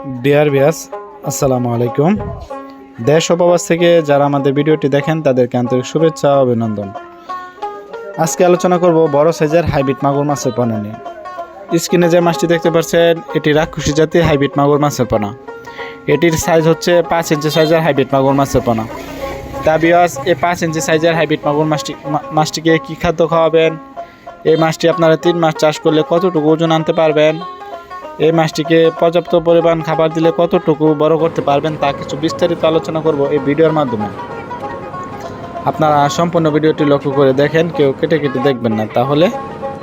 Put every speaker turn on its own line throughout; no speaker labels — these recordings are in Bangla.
ডিয়ার ভিউয়ার্স, আসসালামু আলাইকুম। দেশ ও প্রবাস থেকে যারা আমাদের ভিডিওটি দেখেন তাদেরকে আন্তরিক শুভেচ্ছা ও অভিনন্দন। আজকে আলোচনা করব বড় সাইজের হাইব্রিড মাগুর মাছের পোনা নিয়ে। স্ক্রিনে যে মাছটি দেখতে পাচ্ছেন এটি রাক্ষসী জাতির হাইব্রিড মাগুর মাছের পোনা। এটির সাইজ হচ্ছে 5 ইঞ্চি সাইজের হাইব্রিড মাগুর মাছের পোনা। তা ভিউয়ার্স, এই 5 ইঞ্চি সাইজের হাইব্রিড মাগুর মাছটিকে কী খাদ্য খাওয়াবেন, এই মাছটি আপনারা 3 মাস চাষ করলে কতটুকু ওজন আনতে পারবেন, এই মাছটিকে পর্যাপ্ত পরিমাণ খাবার দিলে কতটুকু বড় করতে পারবেন তা কিছু বিস্তারিত আলোচনা করব এই ভিডিওর মাধ্যমে। আপনারা সম্পূর্ণ ভিডিওটি লক্ষ্য করে দেখেন, কেউ কেটে কেটে দেখবেন না, তাহলে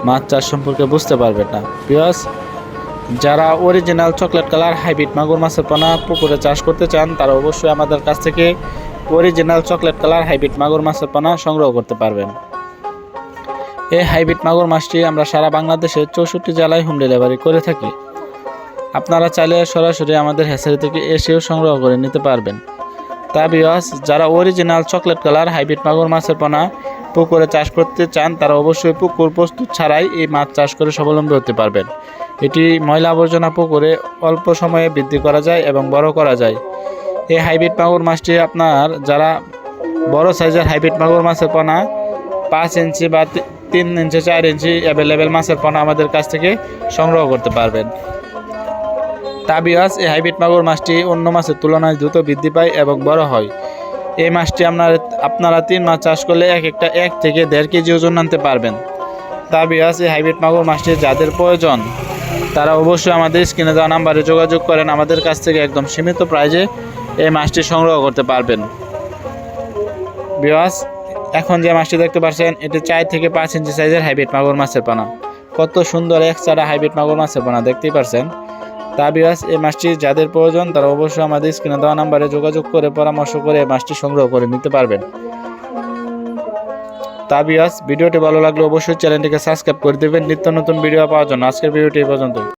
মাছ চাষ সম্পর্কে বুঝতে পারবেন না। ভিউয়ার্স, যারা অরিজিনাল চকলেট কালার হাইব্রিড মাগুর মাছের পোনা পুকুরে চাষ করতে চান তারা অবশ্যই আমাদের কাছ থেকে অরিজিনাল চকলেট কালার হাইব্রিড মাগুর মাছের পোনা সংগ্রহ করতে পারবেন। এই হাইব্রিড মাগুর মাছটি আমরা সারা বাংলাদেশের 64 জেলায় হোম ডেলিভারি করে থাকি। আপনারা চাইলে সরাসরি আমাদের হ্যাচারি থেকে এসেও সংগ্রহ করে নিতে পারবেন। তা ভিউয়ার্স, যারা অরিজিনাল চকলেট কালার হাইব্রিড মাগুর মাছের পোনা পুকুরে চাষ করতে চান তারা অবশ্যই পুকুর প্রস্তুত ছাড়াই এই মাছ চাষ করে স্বাবলম্বী হতে পারবেন। এটি ময়লা আবর্জনা পুকুরে অল্প সময়ে বৃদ্ধি করা যায় এবং বড় করা যায়। এই হাইব্রিড মাগুর মাছটি আপনার যারা বড় সাইজের হাইব্রিড মাগুর মাছের পোনা 5 ইঞ্চি বা 3 ইঞ্চি 4 ইঞ্চি অ্যাভেলেবেল মাছের পোনা আমাদের কাছ থেকে সংগ্রহ করতে পারবেন। তা ভিউয়ার্স, এই হাইব্রিড মাগুর মাছটি অন্য মাছের তুলনায় দ্রুত বৃদ্ধি পায় এবং বড় হয়। এই মাছটি আপনারা 3 মাস চাষ করলে একটা 1 থেকে 1.5 কেজি ওজন আনতে পারবেন। তা ভিউয়ার্স, এই হাইব্রিড মাগুর মাছটি যাদের প্রয়োজন তারা অবশ্যই আমাদের স্ক্রিনে দেওয়া নাম্বারে যোগাযোগ করেন, আমাদের কাছ থেকে একদম সীমিত প্রাইজে এই মাছটি সংগ্রহ করতে পারবেন। ভিউয়ার্স, এখন যে মাছটি দেখতে পাচ্ছেন এটি 4 থেকে 5 ইঞ্চি সাইজের হাইব্রিড মাগুর মাছের পোনা। কত সুন্দর একচারা হাইব্রিড মাগুর মাছের পোনা দেখতেই পাচ্ছেন। তা ভিউয়ার্স, এই মাছটি যাদের প্রয়োজন তারা অবশ্যই আমাদের স্ক্রিনে দেওয়া নাম্বারে যোগাযোগ করে পরামর্শ করে এই মাছটি সংগ্রহ করে নিতে পারবেন। তা ভিউয়ার্স, ভিডিওটি ভালো লাগলে অবশ্যই চ্যানেলটিকে সাবস্ক্রাইব করে দেবেন নিত্য নতুন ভিডিও পাওয়ার জন্য। আজকের ভিডিওটি এই পর্যন্ত।